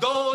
2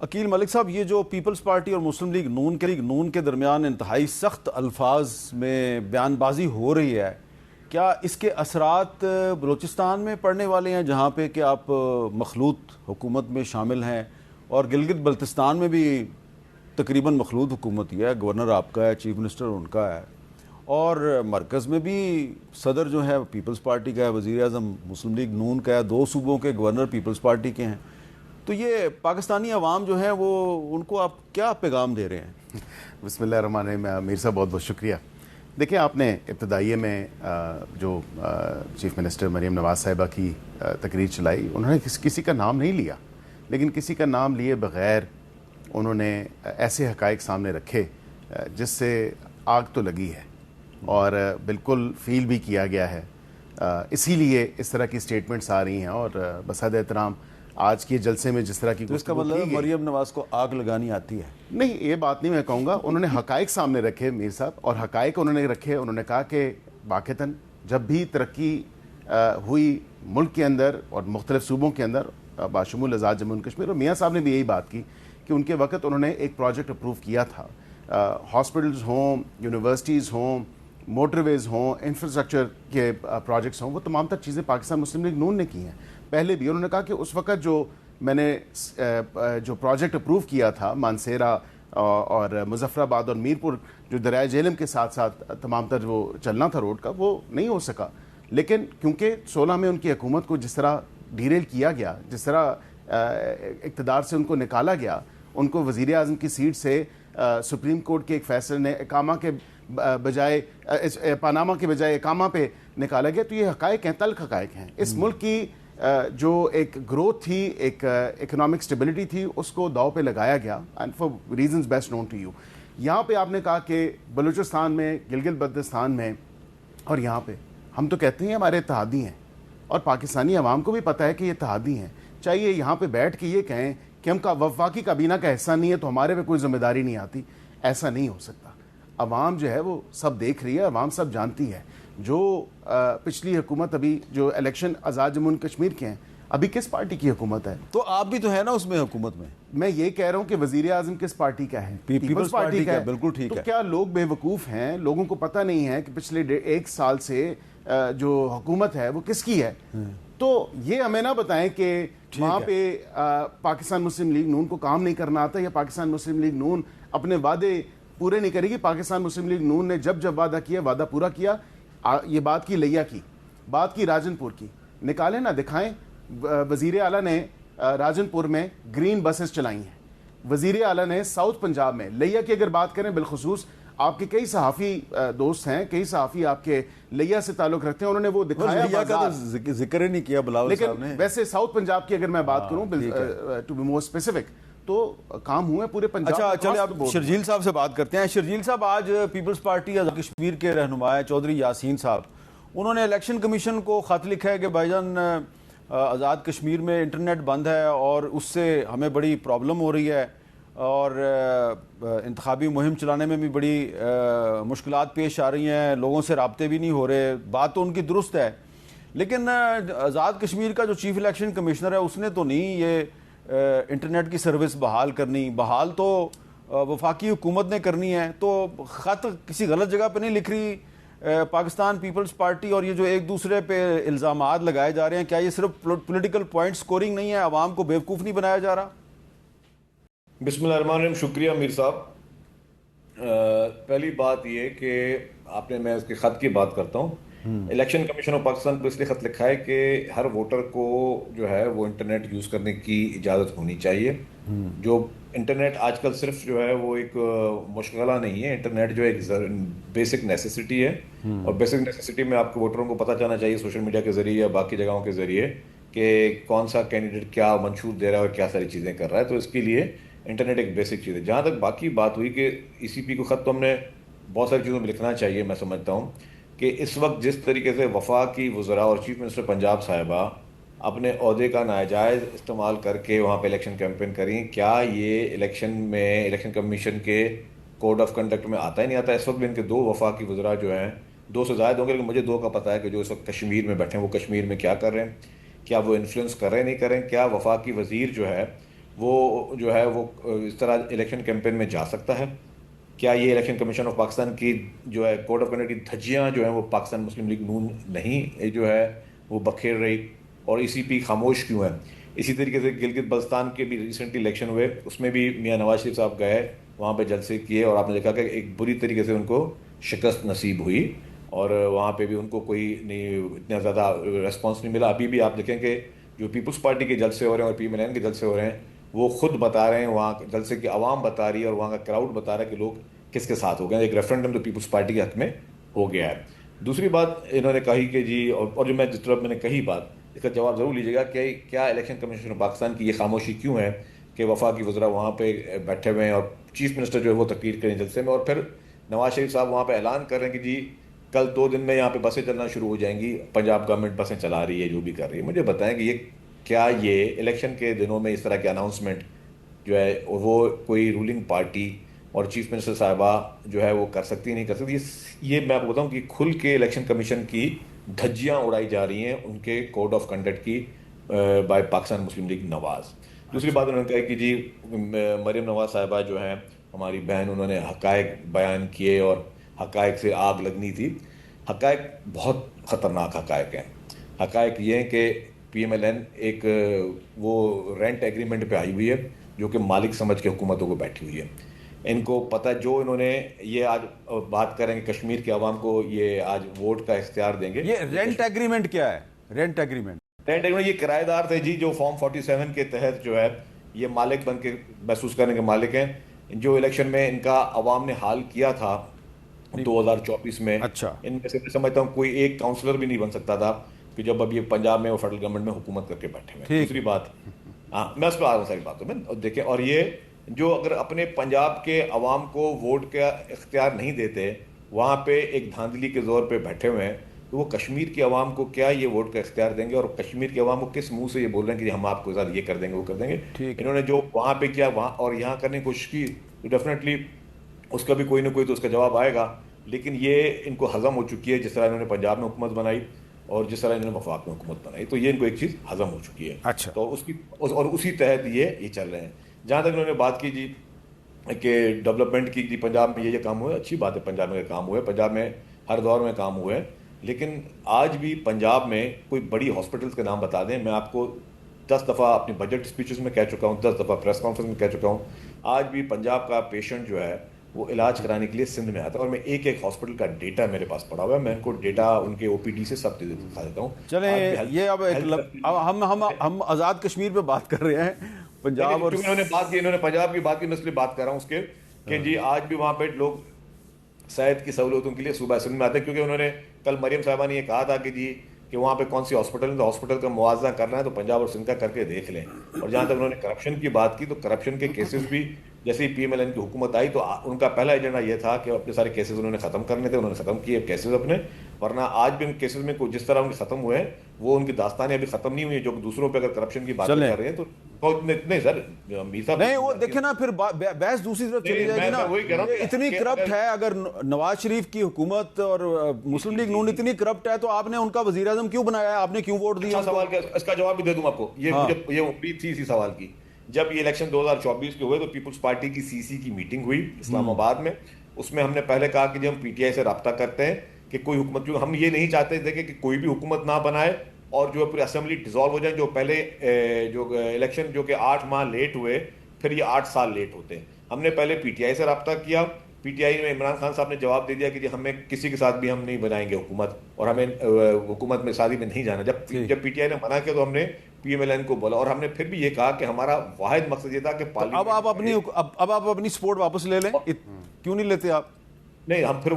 عقیل ملک صاحب، یہ جو پیپلز پارٹی اور مسلم لیگ نون کے درمیان انتہائی سخت الفاظ میں بیان بازی ہو رہی ہے، کیا اس کے اثرات بلوچستان میں پڑنے والے ہیں جہاں پہ کہ آپ مخلوط حکومت میں شامل ہیں، اور گلگت بلتستان میں بھی تقریباً مخلوط حکومت ہی ہے، گورنر آپ کا ہے، چیف منسٹر ان کا ہے، اور مرکز میں بھی صدر جو ہے پیپلز پارٹی کا ہے، وزیر اعظم مسلم لیگ نون کا ہے، 2 صوبوں کے گورنر پیپلز پارٹی کے ہیں. تو یہ پاکستانی عوام جو ہے وہ ان کو آپ کیا پیغام دے رہے ہیں؟ بسم اللہ الرحمن الرحیم. میر صاحب بہت بہت شکریہ. دیکھیں، آپ نے ابتدائیے میں جو چیف منسٹر مریم نواز صاحبہ کی تقریر چلائی، انہوں نے کسی کا نام نہیں لیا، لیکن کسی کا نام لیے بغیر انہوں نے ایسے حقائق سامنے رکھے جس سے آگ تو لگی ہے اور بالکل فیل بھی کیا گیا ہے. اسی لیے اس طرح کی سٹیٹمنٹس آ رہی ہیں، اور بحد احترام آج کے جلسے میں جس طرح کی تو اس کا مطلب مریم نواز کو آگ لگانی آتی ہے؟ نہیں، یہ بات نہیں میں کہوں گا. انہوں نے حقائق سامنے رکھے میر صاحب، اور حقائق انہوں نے رکھے. انہوں نے کہا کہ واقعتاً جب بھی ترقی ہوئی ملک کے اندر اور مختلف صوبوں کے اندر باشمول آزاد جموں و کشمیر، اور میاں صاحب نے بھی یہی بات کی کہ ان کے وقت انہوں نے ایک پروجیکٹ اپروو کیا تھا. ہاسپٹلز ہوں، یونیورسٹیز ہوں، موٹر ویز ہوں، انفراسٹرکچر کے پروجیکٹس ہوں، وہ تمام تر چیزیں پاکستان مسلم لیگ نون نے کی ہیں پہلے بھی. انہوں نے کہا کہ اس وقت جو میں نے جو پروجیکٹ اپروو کیا تھا مانسیرا اور مظفر آباد اور میرپور، جو دریائے جہلم کے ساتھ ساتھ تمام تر وہ چلنا تھا روڈ کا، وہ نہیں ہو سکا. لیکن کیونکہ 16 میں ان کی حکومت کو جس طرح ڈیریل کیا گیا، جس طرح اقتدار سے ان کو نکالا گیا، ان کو وزیر اعظم کی سیٹ سے سپریم کورٹ کے ایک فیصلے نے اقامہ کے بجائے پاناما کے بجائے اقامہ پہ نکالا گیا. تو یہ حقائق ہیں، تلخ حقائق ہیں. اس ملک کی جو ایک گروتھ تھی، ایک اکنامک سٹیبلٹی تھی، اس کو داؤ پہ لگایا گیا، and for reasons best known to you. یہاں پہ آپ نے کہا کہ بلوچستان میں، گلگت بلتستان میں، اور یہاں پہ ہم تو کہتے ہیں ہمارے اتحادی ہیں، اور پاکستانی عوام کو بھی پتہ ہے کہ یہ اتحادی ہیں. چاہیے یہاں پہ بیٹھ کے یہ کہیں کہ ہم وفاقی کابینہ کا حصہ نہیں ہے تو ہمارے پہ کوئی ذمہ داری نہیں آتی، ایسا نہیں ہو سکتا. عوام جو ہے وہ سب دیکھ رہی ہے، عوام سب جانتی ہے. جو پچھلی حکومت، ابھی جو الیکشن آزاد جموں و کشمیر کے ہیں، ابھی کس پارٹی کی حکومت ہے؟ تو آپ بھی تو ہے نا اس میں حکومت میں. میں یہ کہہ رہا ہوں کہ وزیر اعظم کس پارٹی کا ہے؟ پیپلز پارٹی کا ہے. بالکل ٹھیک ہے. تو کیا لوگ بے وقوف ہیں؟ لوگوں کو پتہ نہیں ہے کہ پچھلے 1 سال سے جو حکومت ہے وہ کس کی ہے؟ تو یہ ہمیں نہ بتائیں کہ وہاں پہ پاکستان مسلم لیگ نون کو کام نہیں کرنا آتا، یا پاکستان مسلم لیگ نون اپنے وعدے پورے نہیں کرے گی. پاکستان مسلم لیگ نون نے جب وعدہ کیا، وعدہ پورا کیا. یہ بات کی لیا کی، بات کی راجن پور کی، نکالیں نہ دکھائیں. وزیر اعلیٰ نے راجن پور میں گرین بسز چلائی ہیں. وزیر اعلیٰ نے ساؤتھ پنجاب میں لیا کی اگر بات کریں، بالخصوص آپ کے کئی صحافی دوست ہیں، کئی صحافی آپ کے لیا سے تعلق رکھتے ہیں، انہوں نے وہ دکھایا. لیا کا ذکر ہی نہیں کیا بلاول صاحب نے. لیکن ویسے ساؤتھ پنجاب کی اگر میں بات کروں ٹو بی مور اسپیسیفک، تو کام ہوئے پورے پنجاب. اچھا چلے آپ شرجیل صاحب سے بات کرتے ہیں. شرجیل صاحب، آج پیپلز پارٹی آزاد کشمیر کے رہنما چودھری یاسین صاحب، انہوں نے الیکشن کمیشن کو خط لکھا ہے کہ بھائی جان آزاد کشمیر میں انٹرنیٹ بند ہے اور اس سے ہمیں بڑی پرابلم ہو رہی ہے، اور انتخابی مہم چلانے میں بھی بڑی مشکلات پیش آ رہی ہیں، لوگوں سے رابطے بھی نہیں ہو رہے. بات تو ان کی درست ہے، لیکن آزاد کشمیر کا جو چیف الیکشن کمشنر ہے اس نے تو نہیں یہ انٹرنیٹ کی سروس بحال کرنی. بحال تو وفاقی حکومت نے کرنی ہے. تو خط کسی غلط جگہ پہ نہیں لکھ رہی پاکستان پیپلز پارٹی، اور یہ جو ایک دوسرے پہ الزامات لگائے جا رہے ہیں، کیا یہ صرف پولیٹیکل پوائنٹ سکورنگ نہیں ہے؟ عوام کو بیوقوف نہیں بنایا جا رہا؟ بسم اللہ الرحمن الرحیم. شکریہ میر صاحب. پہلی بات یہ کہ آپ نے، میں اس کے خط کی بات کرتا ہوں. الیکشن کمیشن آف پاکستان کو اس لیے خط لکھا ہے کہ ہر ووٹر کو جو ہے وہ انٹرنیٹ یوز کرنے کی اجازت ہونی چاہیے. جو انٹرنیٹ آج کل صرف جو ہے وہ ایک مشغلہ نہیں ہے، انٹرنیٹ جو ایک بیسک نیسیسٹی ہے، اور بیسک نیسیسٹی میں آپ کو ووٹروں کو پتہ چلنا چاہیے سوشل میڈیا کے ذریعے یا باقی جگہوں کے ذریعے کہ کون سا کینڈیڈیٹ کیا منشور دے رہا ہے اور کیا ساری چیزیں کر رہا ہے. تو اس کے لیے انٹرنیٹ ایک بیسک چیز ہے. جہاں تک باقی بات ہوئی کہ ای سی پی کو خط تو ہم نے بہت ساری چیزوں میں لکھنا چاہیے. میں سمجھتا ہوں کہ اس وقت جس طریقے سے وفاق کی وزراء اور چیف منسٹر پنجاب صاحبہ اپنے عہدے کا ناجائز استعمال کر کے وہاں پہ الیکشن کیمپین کریں، کیا یہ الیکشن کمیشن کے کوڈ آف کنڈکٹ میں آتا ہی نہیں آتا؟ اس وقت بھی ان کے 2 وفاقی وزراء جو ہیں، 2 سے زائد ہوں گے، لیکن مجھے 2 کا پتہ ہے کہ جو اس وقت کشمیر میں بیٹھے ہیں وہ کشمیر میں کیا کر رہے ہیں، کیا وہ انفلوئنس کر رہے ہیں نہیں کر رہے ہیں. کیا وفاقی وزیر جو ہے وہ جو ہے وہ اس طرح الیکشن کیمپین میں جا سکتا ہے؟ کیا یہ الیکشن کمیشن آف پاکستان کی جو ہے کوڈ آف کنڈکٹ کی دھجیاں جو ہیں وہ پاکستان مسلم لیگ نون نہیں جو ہے وہ بکھیر رہی، اور اسی پہ خاموش کیوں ہے؟ اسی طریقے سے گلگت بلتستان کے بھی ریسنٹلی الیکشن ہوئے، اس میں بھی میاں نواز شریف صاحب گئے، وہاں پہ جلسے کیے، اور آپ نے دیکھا کہ ایک بری طریقے سے ان کو شکست نصیب ہوئی، اور وہاں پہ بھی ان کو کوئی نہیں اتنا زیادہ ریسپانس نہیں ملا۔ ابھی بھی آپ دیکھیں کہ جو پیپلز پارٹی کے جلسے ہو رہے ہیں اور PMLN کے جلسے ہو رہے ہیں، وہ خود بتا رہے ہیں، وہاں جلسے کی عوام بتا رہی ہے اور وہاں کا کراؤڈ بتا رہا ہے کہ لوگ کس کے ساتھ ہو گئے ہیں۔ ایک ریفرنڈم تو پیپلز پارٹی کے حق میں ہو گیا ہے۔ دوسری بات انہوں نے کہی کہ جی، اور جو جس طرح میں نے کہی بات، اس کا جواب ضرور لیجیے گا کہ کیا الیکشن کمیشن آف پاکستان کی یہ خاموشی کیوں ہے کہ وفاقی وزراء وہاں پہ بیٹھے ہوئے ہیں اور چیف منسٹر جو ہے وہ تقریر کریں جلسے میں، اور پھر نواز شریف صاحب وہاں پہ اعلان کر رہے ہیں کہ جی کل 2 دن میں یہاں پہ بسیں چلنا شروع ہو جائیں گی، پنجاب گورنمنٹ بسیں چلا رہی ہے، جو بھی کر رہی ہے۔ مجھے بتائیں کہ کیا یہ الیکشن کے دنوں میں اس طرح کے اناؤنسمنٹ جو ہے وہ کوئی رولنگ پارٹی اور چیف منسٹر صاحبہ جو ہے وہ کر سکتی نہیں کر سکتی؟ یہ میں آپ کو بتاؤں کہ کھل کے الیکشن کمیشن کی دھجیاں اڑائی جا رہی ہیں ان کے کوڈ آف کنڈکٹ کی بائی پاکستان مسلم لیگ نواز۔ دوسری بات انہوں نے کہا کہ جی مریم نواز صاحبہ جو ہیں ہماری بہن، انہوں نے حقائق بیان کیے اور حقائق سے آگ لگنی تھی۔ حقائق بہت خطرناک حقائق ہیں۔ حقائق یہ ہیں کہ PMLN ایک وہ رینٹ ایگریمنٹ پہ آئی ہوئی ہے جو کہ مالک سمجھ کے حکومتوں کو بیٹھی ہوئی ہے۔ ان کو پتہ، جو انہوں نے یہ آج بات کریں کہ کشمیر کے عوام کو یہ آج ووٹ کا اختیار دیں گے۔ یہ رینٹ ایگریمنٹ کیا ہے؟ رینٹ ایگریمنٹ یہ کرایہ دار تھے جی، جو فارم 47 کے تحت جو ہے یہ مالک بن کے محسوس کرنے کے مالک ہیں، جو الیکشن میں ان کا عوام نے حال کیا تھا 2024 میں۔ اچھا، ان میں سے میں سمجھتا ہوں کوئی ایک کاؤنسلر بھی نہیں بن سکتا تھا کہ جب اب یہ پنجاب میں اور فیڈرل گورنمنٹ میں حکومت کر کے بیٹھے ہوئے۔ دوسری بات، میں اس پہ آ رہا ہوں ساری باتوں میں، دیکھیں، اور یہ جو اگر اپنے پنجاب کے عوام کو ووٹ کا اختیار نہیں دیتے، وہاں پہ ایک دھاندلی کے زور پہ بیٹھے ہوئے ہیں، تو وہ کشمیر کے عوام کو کیا یہ ووٹ کا اختیار دیں گے؟ اور کشمیر کے عوام کو کس منہ سے یہ بول رہے ہیں کہ ہم آپ کو ساتھ یہ کر دیں گے، وہ کر دیں گے؟ انہوں نے جو وہاں پہ کیا وہاں اور یہاں کرنے کی کوشش کی، تو ڈیفینیٹلی اس کا بھی کوئی نہ کوئی تو اس کا جواب آئے گا، لیکن یہ ان کو ہضم ہو چکی ہے، جس طرح انہوں نے پنجاب میں حکومت بنائی اور جس طرح انہوں نے وفاق میں حکومت بنائی، تو یہ ان کو ایک چیز ہضم ہو چکی ہے۔ اچھا، تو اس کی اور اسی تحت یہ چل رہے ہیں۔ جہاں تک انہوں نے بات کی جی کہ ڈیولپمنٹ کی، جی پنجاب میں یہ کام ہوا ہے، اچھی بات ہے، پنجاب میں کام ہوا ہے، پنجاب میں ہر دور میں کام ہوا ہے، لیکن آج بھی پنجاب میں کوئی بڑی ہاسپٹلس کے نام بتا دیں۔ میں آپ کو 10 دفعہ اپنی بجٹ اسپیچز میں کہہ چکا ہوں، 10 دفعہ پریس کانفرنس میں کہہ چکا ہوں، آج بھی پنجاب کا پیشنٹ جو ہے وہ علاج کرانے کے لیے سندھ میں آتا ہے، اور میں ایک ہاسپٹل کا ڈیٹا میرے پاس پڑا ہوا ہے، میں ان کو ڈیٹا ان کے OPD سے سب دکھا دیتا ہوں۔ چلیں، یہ اب ہم آزاد کشمیر پہ بات کر رہے ہیں، پنجاب اور انہوں نے بات کی، انہوں نے پنجاب کی بات کی، میں اس لیے بات کر رہا ہوں اس کے کہ جی آج بھی وہاں پہ لوگ صحت کی سہولتوں کے لیے صوبہ سندھ میں آتے ہیں، کیونکہ انہوں نے کل مریم صاحبہ نے یہ کہا تھا کہ جی کہ وہاں پہ کون سی ہاسپٹل ہے، تو ہاسپٹل کا موازنہ کرنا ہے تو پنجاب اور سندھ کا کر کے دیکھ لیں۔ اور جہاں تک انہوں نے کرپشن کی بات کی، تو کرپشن کے کیسز بھی جیسے ہی PMLN کی حکومت آئی تو ان کا پہلا ایجنڈا یہ تھا کہ اپنے سارے کیسز انہوں نے ختم کرنے تھے، انہوں نے ختم کیے کیسز اپنے، ورنہ آج بھی ان کیسز میں جس طرح ان کے ختم ہوئے ہیں وہ ان کی داستانیں ابھی ختم نہیں ہوئی ہیں۔ جو دوسروں پہ اگر کرپشن کی بات کر رہے ہیں تو نہیں سر، نہیں، وہ دیکھیں نا، پھر بحث دوسری طرف چلی جائے گی نا۔ اتنی کرپٹ ہے، اگر نواز شریف کی حکومت اور مسلم لیگ نون اتنی کرپٹ ہے تو آپ نے ان کا وزیر اعظم کیوں بنایا ہے؟ آپ نے کیوں ووٹ دیا؟ سوال کیا، اس کا جواب بھی دے دوں آپ کو۔ یہ امید تھی اسی سوال کی، جب یہ الیکشن 2024 کے ہوئے تو پیپلز پارٹی کی CC کی میٹنگ ہوئی اسلام آباد میں، اس میں ہم نے پہلے کہا کہ جب ہم PTI سے رابطہ کرتے ہیں کہ کوئی حکومت، جو ہم یہ نہیں چاہتے تھے کہ کوئی بھی حکومت نہ بنائے اور جو پوری اسمبلی ڈیزالو ہو جائے، جو پہلے جو الیکشن جو کہ 8 ماہ لیٹ ہوئے، پھر یہ 8 سال لیٹ ہوتے ہیں۔ ہم نے پہلے PTI سے رابطہ کیا، PTI میں عمران خان صاحب نے جواب دے دیا کہ جی ہمیں کسی کے ساتھ بھی ہم نہیں بنائیں گے حکومت، اور ہمیں حکومت میں شادی میں نہیں جانا۔ جب PTI نے منع کیا تو ہم نے PMLN کو بولا، اور ہم نے پھر بھی یہ کہا کہ ہمارا واحد مقصد یہ تھا کہ اب آپ اپنی سپورٹ واپس لے لیں، کیوں نہیں لیتے آپ؟ نہیں، ہم پھر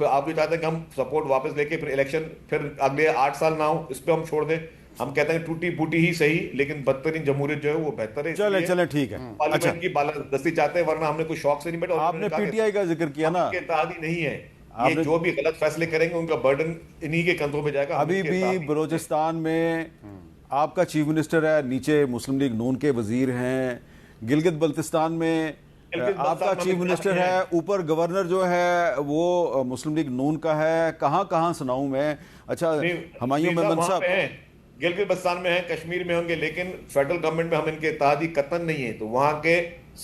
آپ بھی چاہتے ہیں کہ ہم سپورٹ واپس لے کے پھر الیکشن پھر اگلے 8 سال نہ ہو، اس پہ ہم چھوڑ دیں۔ ہم کہتے ہیں ٹوٹی پھوٹی ہی صحیح، لیکن بدترین جمہوریت جو ہے وہ بہتر ہے۔ چلیں ٹھیک ہے، پارلیمنٹ کی بالادستی چاہتے ہیں، ورنہ ہم نے کوئی شوق سے نہیں بیٹھا۔ آپ نے PTI کا ذکر کیا نا، اتحادی نہیں ہے، یہ جو بھی غلط فیصلے کریں گے ان کا برڈن انہی کے کندھوں پہ جائے گا۔ ابھی بھی بلوچستان میں آپ کا چیف منسٹر ہے، نیچے مسلم لیگ نون کے وزیر ہیں، گلگت بلتستان میں آپ کا چیف منسٹر ہے، اوپر گورنر جو ہے وہ مسلم لیگ نون کا ہے، کہاں سناؤں میں؟ اچھا، ہمایوں محمد صاحب، گلگت بلتستان میں ہیں, کشمیر میں ہوں گے, لیکن فیڈرل گورنمنٹ میں ہم ان کے اتحادی قطعاً نہیں ہیں. تو وہاں کے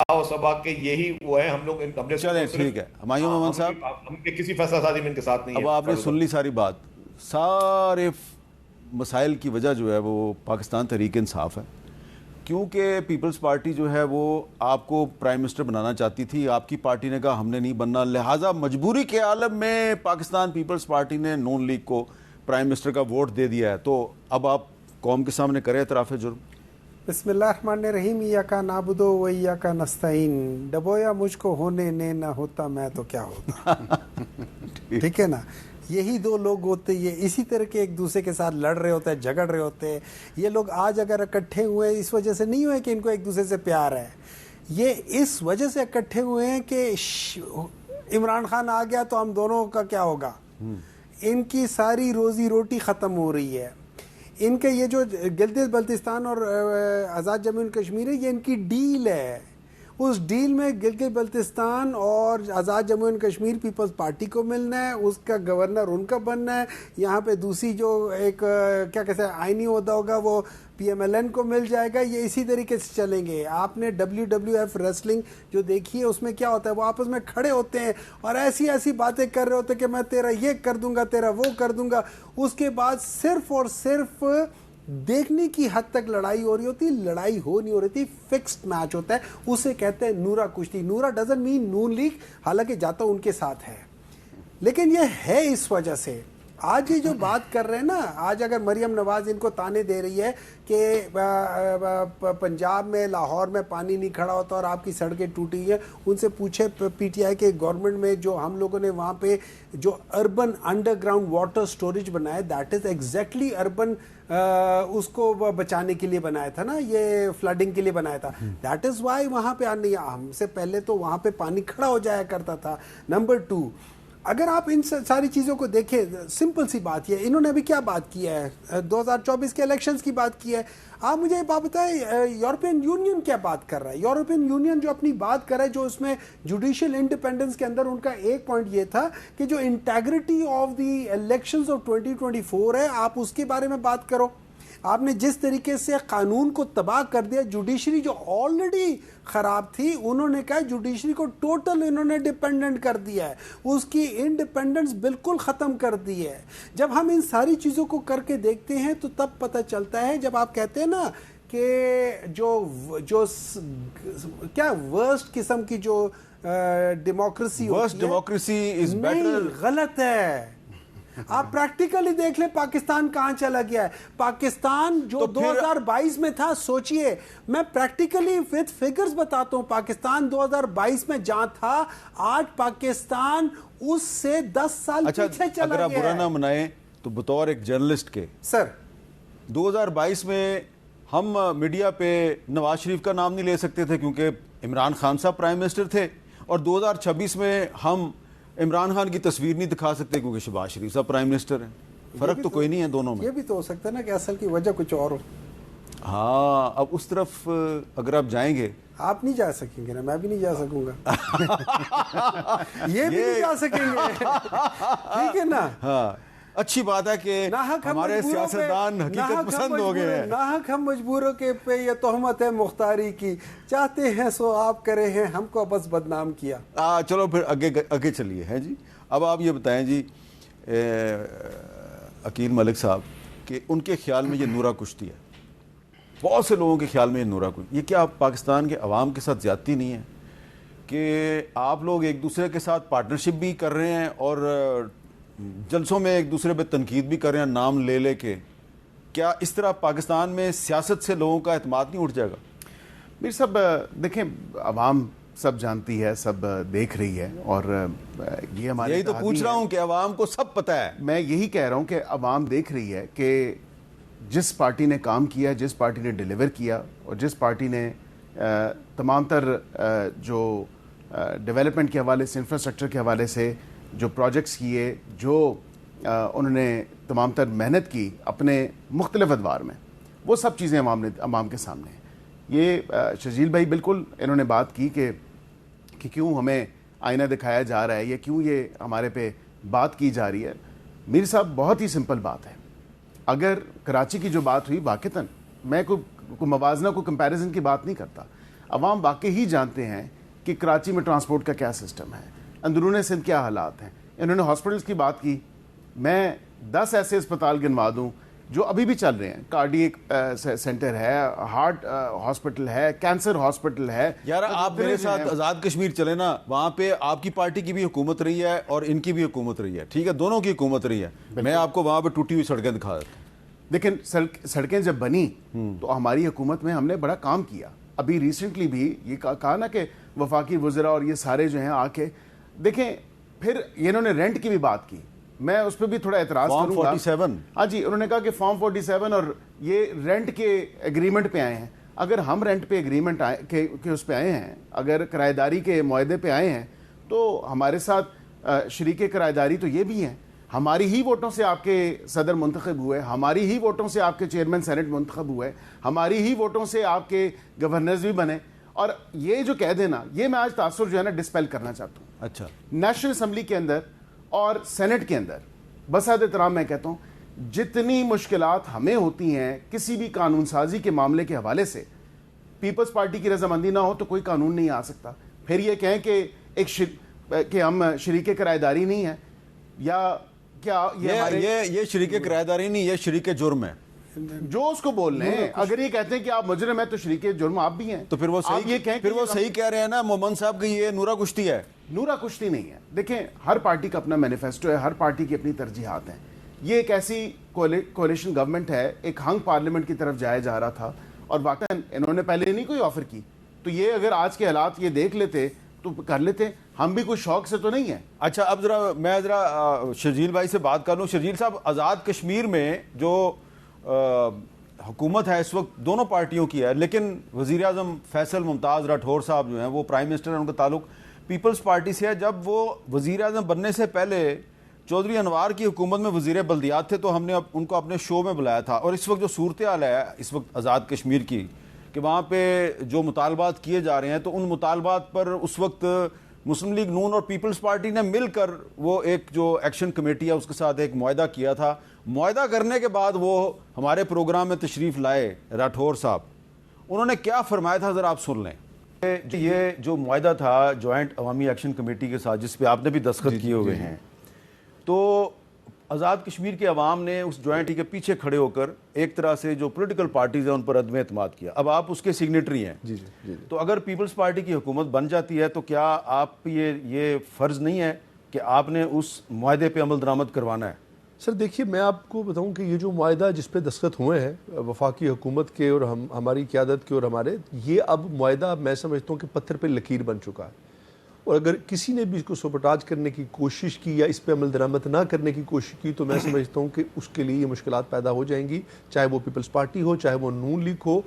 و سبا کے یہی وہ ہے, ہم لوگ چلیں ٹھیک ہے. ہمایوں محمد صاحب, ہم کے کسی فیصلہ سازی میں ان کے ساتھ نہیں ہے. اب آپ نے سن لی ساری بات. سارے مسائل کی وجہ جو ہے وہ پاکستان تحریک انصاف ہے, کیونکہ پیپلز پارٹی جو ہے وہ آپ کو پرائم منسٹر بنانا چاہتی تھی. آپ کی پارٹی نے کہا ہم نے نہیں بننا, لہٰذا مجبوری کے عالم میں پاکستان پیپلز پارٹی نے نون لیگ کو پرائم منسٹر کا ووٹ دے دیا ہے. تو اب آپ قوم کے سامنے کریں اعتراف جرم. بسم اللہ الرحمن الرحیم. ایاکا نعبد و ایاکا نستعین. ڈبویا مجھ کو ہونے نے نہ ہوتا میں تو کیا ہوتا. ٹھیک ہے نا, یہی دو لوگ ہوتے, یہ اسی طرح کے ایک دوسرے کے ساتھ لڑ رہے ہوتے ہیں, جھگڑ رہے ہوتے ہیں. یہ لوگ آج اگر اکٹھے ہوئے اس وجہ سے نہیں ہوئے کہ ان کو ایک دوسرے سے پیار ہے, یہ اس وجہ سے اکٹھے ہوئے ہیں کہ عمران خان آ گیا تو ہم دونوں کا کیا ہوگا. ان کی ساری روزی روٹی ختم ہو رہی ہے. ان کے یہ جو گلگت بلتستان اور آزاد جموں و کشمیر ہے, یہ ان کی ڈیل ہے. اس ڈیل میں گلگت بلتستان اور آزاد جموں و کشمیر پیپلز پارٹی کو ملنا ہے, اس کا گورنر ان کا بننا ہے. یہاں پہ دوسری جو ایک کیا کہتے ہیں آئینی عہدہ ہوگا وہ PMLN کو مل جائے گا. یہ اسی طریقے سے چلیں گے. آپ نے WWF ریسلنگ جو دیکھی ہے اس میں کیا ہوتا ہے, وہ آپس میں کھڑے ہوتے ہیں اور ایسی ایسی باتیں کر رہے ہوتے ہیں کہ میں تیرا یہ کر دوں گا, تیرا وہ کر دوں گا. اس کے بعد صرف اور صرف دیکھنے کی حد تک لڑائی ہو رہی ہوتی, لڑائی ہو نہیں ہو رہی تھی, فکسڈ میچ ہوتا ہے. اسے کہتے ہیں نورا کشتی. نورا ڈزنٹ مین نون لیگ, حالانکہ جاتا ان کے ساتھ ہے, لیکن یہ ہے اس وجہ سے. آج یہ جو بات کر رہے ہیں نا, آج اگر مریم نواز ان کو تانے دے رہی ہے کہ پنجاب میں لاہور میں پانی نہیں کھڑا ہوتا اور آپ کی سڑکیں ٹوٹی ہیں, ان سے پوچھے PTI کے گورنمنٹ میں جو ہم لوگوں نے وہاں پہ جو urban under ground water storage بنایا, دیٹ از ایگزیکٹلی اربن اس کو بچانے کے لیے بنایا تھا نا, یہ فلڈنگ کے لیے بنایا تھا. دیٹ از وائی وہاں پہ آنے, ہم سے پہلے تو وہاں پہ پانی کھڑا ہو جایا کرتا تھا. نمبر 2, اگر آپ ان ساری چیزوں کو دیکھیں, سمپل سی بات یہ, انہوں نے ابھی کیا بات کیا ہے, 2024 کے الیکشنز کی بات کی ہے. آپ مجھے یہ بات بتائیں, یورپین یونین کیا بات کر رہا ہے. یورپین یونین جو اپنی بات کر رہا ہے, جو اس میں جوڈیشل انڈیپینڈنس کے اندر ان کا ایک پوائنٹ یہ تھا کہ جو integrity of the elections of 2024 ہے, آپ اس کے بارے میں بات کرو. آپ نے جس طریقے سے قانون کو تباہ کر دیا, جوڈیشری جو آلریڈی خراب تھی, انہوں نے کہا جوڈیشری کو ٹوٹل انہوں نے ڈیپینڈنٹ کر دیا ہے, اس کی انڈیپینڈنس بالکل ختم کر دی ہے. جب ہم ان ساری چیزوں کو کر کے دیکھتے ہیں تو تب پتہ چلتا ہے, جب آپ کہتے ہیں نا کہ جو کیا ورسٹ قسم کی جو ڈیموکریسی غلط ہے. آپ پریکٹیکلی دیکھ لیں پاکستان کہاں چلا گیا ہے. پاکستان جو 2022 میں تھا, سوچئے, میں پریکٹیکلی وتھ فگرز بتاتا ہوں, پاکستان 2022 میں جہاں تھا, آج پاکستان اس سے 10 سال پیچھے چلا گیا ہے. اگر آپ برا نہ منائیں تو بطور ایک جرنلسٹ کے, سر 2022 میں ہم میڈیا پہ نواز شریف کا نام نہیں لے سکتے تھے کیونکہ عمران خان صاحب پرائم منسٹر تھے, اور 2026 میں ہم عمران خان کی تصویر نہیں دکھا سکتے کیونکہ شہباز شریف صاحب پرائم منسٹر ہیں. فرق تو کوئی نہیں ہے دونوں میں. یہ بھی تو ہو سکتا ہے نا کہ اصل کی وجہ کچھ اور ہو. ہاں, اب اس طرف اگر آپ جائیں گے, آپ نہیں جا سکیں گے نا, میں بھی نہیں جا سکوں گا. یہ بھی نہیں جا سکیں گے, ٹھیک ہے نا. ہاں, اچھی بات ہے کہ ہمارے سیاستدان حقیقت پسند ہو گئے ہیں. ناحق ہم مجبوروں کے پہ یہ تہمت ہے مختاری کی, چاہتے ہیں سو آپ کرے ہیں, ہم کو بس بدنام کیا. چلو پھر آگے چلیے. ہیں جی, اب آپ یہ بتائیں جی عقیل ملک صاحب, کہ ان کے خیال میں یہ نورا کشتی ہے, بہت سے لوگوں کے خیال میں یہ نورا کشتی, یہ کیا پاکستان کے عوام کے ساتھ زیادتی نہیں ہے کہ آپ لوگ ایک دوسرے کے ساتھ پارٹنرشپ بھی کر رہے ہیں اور جلسوں میں ایک دوسرے پہ تنقید بھی کر رہے ہیں نام لے لے کے؟ کیا اس طرح پاکستان میں سیاست سے لوگوں کا اعتماد نہیں اٹھ جائے گا؟ میر صاحب دیکھیں, عوام سب جانتی ہے, سب دیکھ رہی ہے, اور یہ ہمارے, یہی تو پوچھ رہا ہوں کہ عوام کو سب پتہ ہے. میں یہی کہہ رہا ہوں کہ عوام دیکھ رہی ہے کہ جس پارٹی نے کام کیا, جس پارٹی نے ڈیلیور کیا, اور جس پارٹی نے تمام تر جو ڈیولپمنٹ کے حوالے سے, انفراسٹرکچر کے حوالے سے جو پروجیکٹس کیے, جو انہوں نے تمام تر محنت کی اپنے مختلف ادوار میں, وہ سب چیزیں عوام کے سامنے ہیں. یہ شجیل بھائی بالکل انہوں نے بات کی کہ کیوں ہمیں آئینہ دکھایا جا رہا ہے, یا کیوں یہ ہمارے پہ بات کی جا رہی ہے. میر صاحب بہت ہی سمپل بات ہے, اگر کراچی کی جو بات ہوئی واقعتاً میں کوئی موازنہ کو کمپیریزن کی بات نہیں کرتا, عوام واقعی ہی جانتے ہیں کہ کراچی میں ٹرانسپورٹ کا کیا سسٹم ہے, اندرون سندھ کیا حالات ہیں. انہوں نے ہاسپٹلس کی بات کی, میں 10 ایسے اسپتال گنوا دوں جو ابھی بھی چل رہے ہیں. کارڈیک سینٹر ہے, ہارٹ ہاسپٹل ہے, کینسر ہاسپٹل ہے. یار آپ میرے ساتھ آزاد کشمیر چلے نا, وہاں پہ آپ کی پارٹی کی بھی حکومت رہی ہے اور ان کی بھی حکومت رہی ہے, ٹھیک ہے, دونوں کی حکومت رہی ہے. میں آپ کو وہاں پہ ٹوٹی ہوئی سڑکیں دکھا دیتا ہوں. لیکن سڑکیں جب بنی تو ہماری حکومت میں ہم نے بڑا کام کیا. ابھی ریسنٹلی بھی یہ کہا نا کہ وفاقی وزراء اور یہ سارے جو ہیں آ کے دیکھیں. پھر انہوں نے رینٹ کی بھی بات کی, میں اس پہ بھی تھوڑا اعتراض کروں گا. 47 ہاں جی, انہوں نے کہا کہ فارم 47 اور یہ رینٹ کے ایگریمنٹ پہ آئے ہیں. اگر ہم رینٹ پہ ایگریمنٹ کے اس پہ آئے ہیں, اگر کرایہ داری کے معاہدے پہ آئے ہیں, تو ہمارے ساتھ شریک کرایہ داری تو یہ بھی ہیں. ہماری ہی ووٹوں سے آپ کے صدر منتخب ہوئے, ہماری ہی ووٹوں سے آپ کے چیئرمین سینٹ منتخب ہوئے, ہماری ہی ووٹوں سے آپ کے گورنرز بھی بنے. اور یہ جو کہہ دینا, یہ میں آج تاثر جو ہے نا ڈسپیل کرنا چاہتا ہوں. اچھا, نیشنل اسمبلی کے اندر اور سینٹ کے اندر بسعت احترام میں کہتا ہوں, جتنی مشکلات ہمیں ہوتی ہیں کسی بھی قانون سازی کے معاملے کے حوالے سے, پیپلز پارٹی کی رضامندی نہ ہو تو کوئی قانون نہیں آ سکتا. پھر یہ کہیں کہ ہم شریک کرایہ داری نہیں ہیں, یا کیا یہ شریک کرایہ داری نہیں, یہ شریک جرم ہے. جو اس کو بول رہے ہیں, اگر یہ کہتے ہیں کہ آپ مجرم ہیں تو شریک جرم آپ بھی ہیں. تو پھر وہ صحیح کہہ رہے ہیں نا مومن صاحب کہ یہ نورا کشتی ہے. نورا کشتی نہیں ہے. دیکھیں, ہر پارٹی کا اپنا مینیفیسٹو ہے, ہر پارٹی کی اپنی ترجیحات ہیں. یہ ایک ایسی کولیشن گورنمنٹ ہے, ایک ہنگ پارلیمنٹ کی طرف جایا جا رہا تھا, اور واقعاً انہوں نے پہلے نہیں کوئی آفر کی. تو یہ اگر آج کے حالات یہ دیکھ لیتے تو کر لیتے. ہم بھی کوئی شوق سے تو نہیں ہیں. اچھا, اب میں شرجیل بھائی سے بات کر لوں. شرجیل صاحب, آزاد کشمیر میں جو حکومت ہے اس وقت دونوں پارٹیوں کی ہے, لیکن وزیر اعظم فیصل ممتاز راٹھور صاحب جو ہیں وہ پرائم منسٹر ہیں, ان کا تعلق پیپلز پارٹی سے ہے. جب وہ وزیر اعظم بننے سے پہلے چودھری انوار کی حکومت میں وزیر بلدیات تھے, تو ہم نے ان کو اپنے شو میں بلایا تھا. اور اس وقت جو صورتحال ہے اس وقت آزاد کشمیر کی, کہ وہاں پہ جو مطالبات کیے جا رہے ہیں, تو ان مطالبات پر اس وقت مسلم لیگ نون اور پیپلز پارٹی نے مل کر وہ ایک جو ایکشن کمیٹی ہے اس کے ساتھ ایک معاہدہ کیا تھا. معاہدہ کرنے کے بعد وہ ہمارے پروگرام میں تشریف لائے راٹھور صاحب. انہوں نے کیا فرمایا تھا ذرا آپ سن لیں. یہ جو معاہدہ تھا جوائنٹ عوامی ایکشن کمیٹی کے ساتھ, جس پہ آپ نے بھی دستخط کیے ہوئے ہیں, تو آزاد کشمیر کے عوام نے اس جوائنٹ کے پیچھے کھڑے ہو کر ایک طرح سے جو پولیٹیکل پارٹیز ہیں ان پر عدم اعتماد کیا. اب آپ اس کے سگنیٹری ہیں. تو اگر پیپلز پارٹی کی حکومت بن جاتی ہے تو کیا آپ یہ فرض نہیں ہے کہ آپ نے اس معاہدے پہ عمل درآمد کروانا ہے؟ سر دیکھیے, میں آپ کو بتاؤں کہ یہ جو معاہدہ جس پہ دستخط ہوئے ہیں وفاقی حکومت کے اور ہماری قیادت کے اور ہمارے, یہ اب معاہدہ میں سمجھتا ہوں کہ پتھر پہ لکیر بن چکا ہے. اور اگر کسی نے بھی اس کو سبوٹاج کرنے کی کوشش کی یا اس پہ عمل درآمد نہ کرنے کی کوشش کی, تو میں سمجھتا ہوں کہ اس کے لیے یہ مشکلات پیدا ہو جائیں گی, چاہے وہ پیپلز پارٹی ہو, چاہے وہ نون لیگ ہو.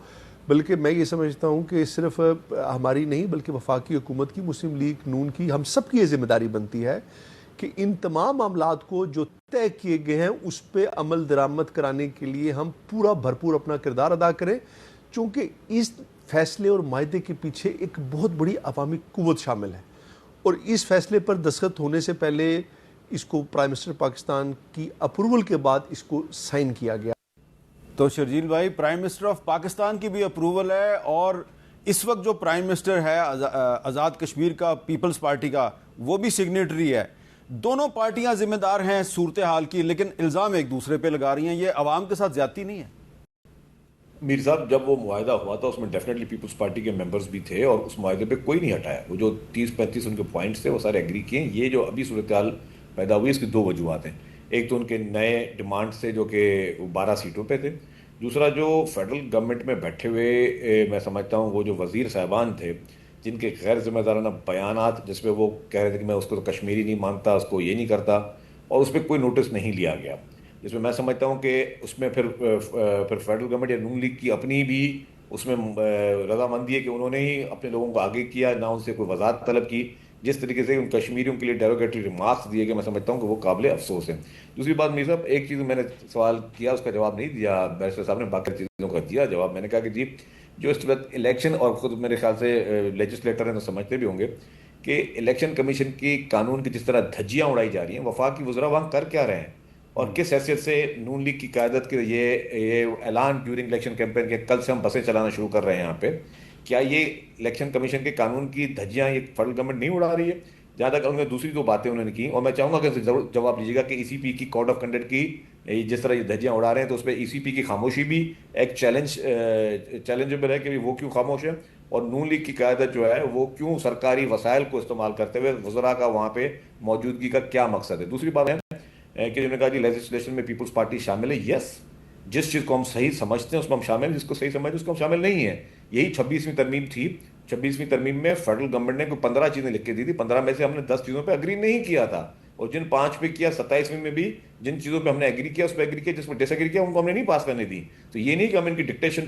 بلکہ میں یہ سمجھتا ہوں کہ صرف ہماری نہیں بلکہ وفاقی حکومت کی, مسلم لیگ نون کی, ہم سب کی یہ ذمہ داری بنتی ہے کہ ان تمام معاملات کو جو طے کیے گئے ہیں اس پہ عمل درآمد کرانے کے لیے ہم پورا بھرپور اپنا کردار ادا کریں. چونکہ اس فیصلے اور معاہدے کے پیچھے ایک بہت بڑی عوامی قوت شامل ہے, اور اس فیصلے پر دستخط ہونے سے پہلے اس کو پرائم منسٹر پاکستان کی اپروول کے بعد اس کو سائن کیا گیا. تو شرجیل بھائی, پرائم منسٹر آف پاکستان کی بھی اپروول ہے, اور اس وقت جو پرائم منسٹر ہے آزاد کشمیر کا پیپلز پارٹی کا, وہ بھی سگنیٹری ہے. دونوں پارٹیاں ذمہ دار ہیں صورتحال کی, لیکن الزام ایک دوسرے پہ لگا رہی ہیں. یہ عوام کے ساتھ زیادتی نہیں ہے؟ میر صاحب, جب وہ معاہدہ ہوا تھا اس میں ڈیفینیٹلی پیپلز پارٹی کے ممبرز بھی تھے, اور اس معاہدے پہ کوئی نہیں ہٹایا. وہ جو 30-35 ان کے پوائنٹس تھے وہ سارے ایگری کیے. یہ جو ابھی صورتحال پیدا ہوئی اس کی 2 وجوہات ہیں. ایک تو ان کے نئے ڈیمانڈس تھے جو کہ 12 سیٹوں پہ تھے. دوسرا جو فیڈرل گورنمنٹ میں بیٹھے ہوئے میں سمجھتا ہوں وہ جو وزیر صاحبان تھے, جن کے غیر ذمہ دارانہ بیانات, جس پہ وہ کہہ رہے تھے کہ میں اس کو تو کشمیری نہیں مانتا, اس کو یہ نہیں کرتا, اور اس پہ کوئی نوٹس نہیں لیا گیا. جس میں میں سمجھتا ہوں کہ اس میں پھر فیڈرل گورنمنٹ یا نون لیگ کی اپنی بھی اس میں رضامندی ہے کہ انہوں نے ہی اپنے لوگوں کو آگے کیا, نہ ان سے کوئی وضاحت طلب کی. جس طریقے سے ان کشمیریوں کے لیے ڈیروگیٹری ریمارکس دیے گئے, میں سمجھتا ہوں کہ وہ قابل افسوس ہیں. دوسری بات میر صاحب, ایک چیز میں نے سوال کیا, اس کا جواب نہیں دیا بیرسٹر صاحب نے, باقی چیزوں کا دیا جواب. میں نے کہا کہ جی جو اس وقت الیکشن, اور خود میرے خیال سے لیجسلیٹر ہیں تو سمجھتے بھی ہوں گے کہ الیکشن کمیشن کی قانون کی جس طرح دھجیاں اڑائی جا رہی ہیں, وفاقی وزراء وہاں کر کیا رہے ہیں؟ اور کس حیثیت سے نون لیگ کی قیادت کے یہ اعلان ڈیورنگ الیکشن کیمپین کے کل سے ہم بسیں چلانا شروع کر رہے ہیں یہاں پہ، کیا یہ الیکشن کمیشن کے قانون کی دھجیاں یہ فیڈرل گورنمنٹ نہیں اڑا رہی ہے؟ جہاں تک انہوں نے دوسری دو باتیں انہوں نے کی، اور میں چاہوں گا کہ ضرور جواب لیجیے گا کہ ای سی پی کی کوڈ آف کنڈکٹ کی جس طرح یہ دھجیاں اڑا رہے ہیں تو اس پہ ای سی پی کی خاموشی بھی ایک چیلنجبل ہے کہ وہ کیوں خاموش ہے، اور نون لیگ کی قیادت جو ہے وہ کیوں سرکاری وسائل کو استعمال کرتے ہوئے وزراء کا وہاں پہ موجودگی کا کیا مقصد ہے۔ دوسری بات ہے کہ جنہوں نے کہا جی لیجسلیشن میں پیپلز پارٹی شامل ہے، یس، جس چیز کو ہم صحیح سمجھتے ہیں اس کو ہم شامل ہیں، جس کو صحیح سمجھتے ہیں اس کو ہم شامل نہیں ہیں۔ یہی 26ویں ترمیم تھی، 26ویں ترمیم میں فیڈرل گورنمنٹ نے کوئی 15 چیزیں لکھ کے دی تھی، 15 میں سے ہم نے 10 چیزوں پہ اگری نہیں کیا تھا، اور جن 5 پہ کیا 27ویں میں بھی جن چیزوں پہ ہم نے ایگری کیا اس پہ ایگری کیا، جس پہ ڈس ایگری کیا ان کو ہم نے نہیں پاس کرنے دی۔ تو یہ نہیں کہ ہم ان کی ڈکٹیشن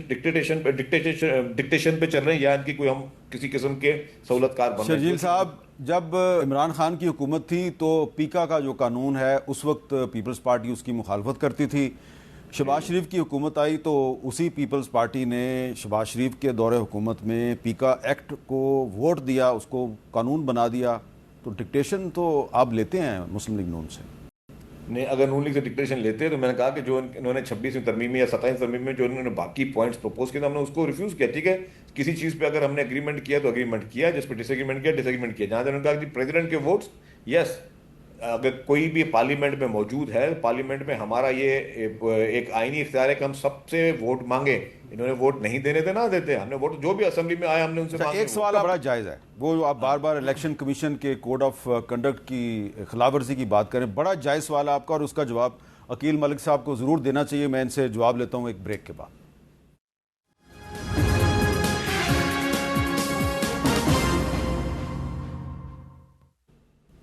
پہ چل رہے ہیں یا ان کی کوئی ہم کسی قسم کے سہولت کار بن رہے ہیں۔ شرجیل صاحب، جب عمران خان کی حکومت تھی تو پیکا کا جو قانون ہے اس وقت پیپلز پارٹی اس کی مخالفت کرتی تھی، شہباز شریف کی حکومت آئی تو اسی پیپلز پارٹی نے شہباز شریف کے دور حکومت میں پیکا ایکٹ کو ووٹ دیا، اس کو قانون بنا دیا، تو ڈکٹیشن تو آپ لیتے ہیں مسلم لیگ نون سے؟ نہیں، اگر نون لیگ سے ڈکٹیشن لیتے تو میں نے کہا کہ جو انہوں نے 26ویں ترمیم میں یا 27ویں ترمیم میں جو انہوں نے باقی پوائنٹس پروپوز کیے ہم نے اس کو ریفیوز کیا، ٹھیک ہے، کسی چیز پہ اگر ہم نے اگریمنٹ کیا تو اگریمنٹ کیا، جس پہ ڈس ایگریمنٹ کیا ڈس ایگریمنٹ کیا۔ جہاں انہوں نے کہا کہ پریزیڈنٹ کے ووٹس، یس، اگر کوئی بھی پارلیمنٹ میں موجود ہے، پارلیمنٹ میں ہمارا یہ ایک آئینی اختیار ہے کہ ہم سب سے ووٹ مانگیں، انہوں نے ووٹ نہیں دینے تھے نہ دیتے، ہم نے ووٹ جو بھی اسمبلی میں آیا ہم نے ان سے مانگے۔ ایک سوال بڑا جائز ہے، وہ آپ بار بار الیکشن کمیشن کے کوڈ آف کنڈکٹ کی خلاف ورزی کی بات کریں، بڑا جائز سوال ہے آپ کا، اور اس کا جواب عقیل ملک صاحب کو ضرور دینا چاہیے۔ میں ان سے جواب لیتا ہوں ایک بریک کے بعد۔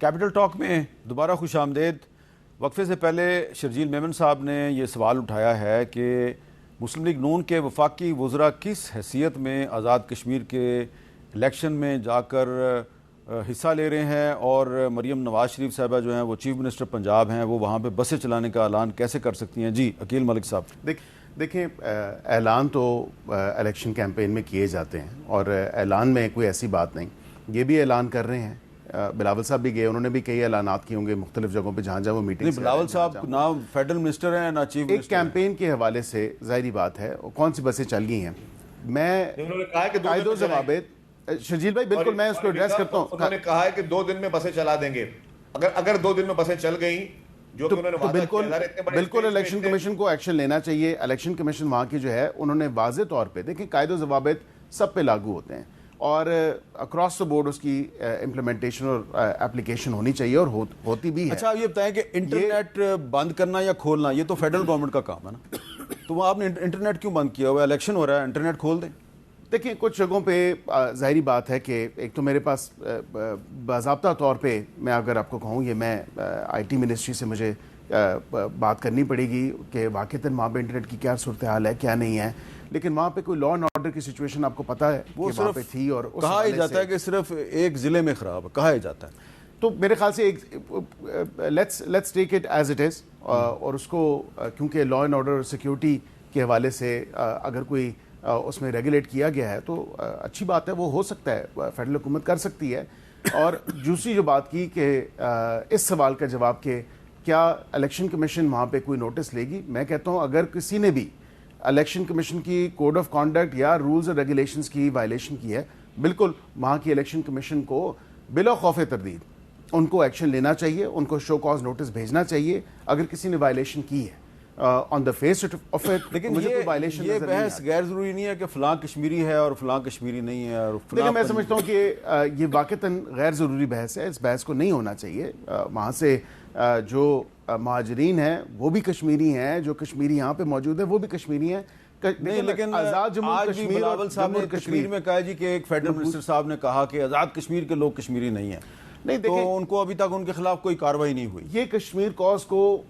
کیپٹل ٹاک میں دوبارہ خوش آمدید۔ وقفے سے پہلے شرجیل میمن صاحب نے یہ سوال اٹھایا ہے کہ مسلم لیگ نون کے وفاقی وزراء کس حیثیت میں آزاد کشمیر کے الیکشن میں جا کر حصہ لے رہے ہیں، اور مریم نواز شریف صاحبہ جو ہیں وہ چیف منسٹر پنجاب ہیں، وہ وہاں پہ بسیں چلانے کا اعلان کیسے کر سکتی ہیں؟ جی عقیل ملک صاحب۔ دیکھیں، اعلان تو الیکشن کیمپین میں کیے جاتے ہیں، اور اعلان میں کوئی ایسی بات نہیں، یہ بھی اعلان کر رہے ہیں، بلاول صاحب بھی گئے، انہوں نے بھی کئی اعلانات کیے ہوں گے مختلف جگہوں پہ جہاں جہاں وہ میٹنگ۔ بلاول صاحب نہ فیڈرل منسٹر ہیں نہ چیف منسٹر۔ ایک کیمپین کے حوالے سے ظاہری بات ہے کون سی بسیں چل گئی ہیں، میں قائد و ضوابط، شرجیل بھائی بالکل میں اس کو ایڈریس کرتا ہوں۔ انہوں نے کہا ہے کہ 2 دن میں بسیں چلا دیں گے، اگر 2 دن میں بسیں چل گئیں جو کہ انہوں نے بالکل الیکشن کمیشن کو ایکشن لینا چاہیے۔ الیکشن کمیشن وہاں کی جو ہے انہوں نے واضح طور پہ، دیکھیں قائد و ضوابط سب پہ لاگو ہوتے ہیں، اور اکراس دا بورڈ اس کی امپلیمنٹیشن اور اپلیکیشن ہونی چاہیے، اور ہوتی بھی ہے۔ اچھا، یہ بتائیں کہ انٹرنیٹ بند کرنا یا کھولنا یہ تو فیڈرل گورنمنٹ کا کام ہے نا، تو آپ نے انٹرنیٹ کیوں بند کیا ہوا ہے؟ الیکشن ہو رہا ہے، انٹرنیٹ کھول دیں۔ دیکھیں، کچھ جگہوں پہ ظاہری بات ہے کہ ایک تو میرے پاس باضابطہ طور پہ میں اگر آپ کو کہوں، یہ میں آئی ٹی منسٹری سے مجھے بات کرنی پڑے گی کہ واقعتاً وہاں پہ انٹرنیٹ کی کیا صورتحال ہے کیا نہیں ہے، لیکن وہاں پہ کوئی لا اینڈ آرڈر کی سچویشن آپ کو پتہ ہے وہ وہاں پہ تھی، اور کہا ہی جاتا ہے کہ صرف ایک ضلع میں خراب ہے، کہا ہی جاتا ہے، تو میرے خیال سے let's take it as it is, اور اس کو کیونکہ لا اینڈ آرڈر سیکیورٹی کے حوالے سے اگر کوئی اس میں ریگولیٹ کیا گیا ہے تو اچھی بات ہے، وہ ہو سکتا ہے، فیڈرل حکومت کر سکتی ہے۔ اور دوسری جو بات کی کہ اس سوال کا جواب کہ کیا الیکشن کمیشن وہاں پہ کوئی نوٹس لے گی، میں کہتا ہوں اگر کسی نے بھی الیکشن کمیشن کی کوڈ آف کانڈکٹ یا رولز اور ریگولیشنز کی وائلیشن کی ہے، بالکل وہاں کی الیکشن کمیشن کو بلا خوف تردید ان کو ایکشن لینا چاہیے، ان کو شو کاز نوٹس بھیجنا چاہیے اگر کسی نے وائلیشن کی ہے آن دا فیس آف اٹ۔ لیکن یہ بحث غیر ضروری نہیں ہے کہ فلاں کشمیری ہے اور فلاں کشمیری نہیں ہے، اور لیکن میں سمجھتا ہوں کہ یہ واقعتاً غیر ضروری بحث ہے، اس بحث کو نہیں ہونا چاہیے۔ وہاں سے جو مہاجرین ہیں وہ بھی کشمیری ہیں، جو کشمیری یہاں پہ موجود ہیں وہ بھی کشمیری ہیں، نہیں، لیکن آزاد جموں کشمیر، بلاول صاحب نے تقریر میں کہا جی کہ ایک فیڈرل منسٹر صاحب نے کہا کہ آزاد کشمیر کے لوگ کشمیری نہیں ہیں، نہیں تو ان کو ابھی تک ان کے خلاف کوئی کارروائی نہیں ہوئی۔ یہ کشمیر کاز کو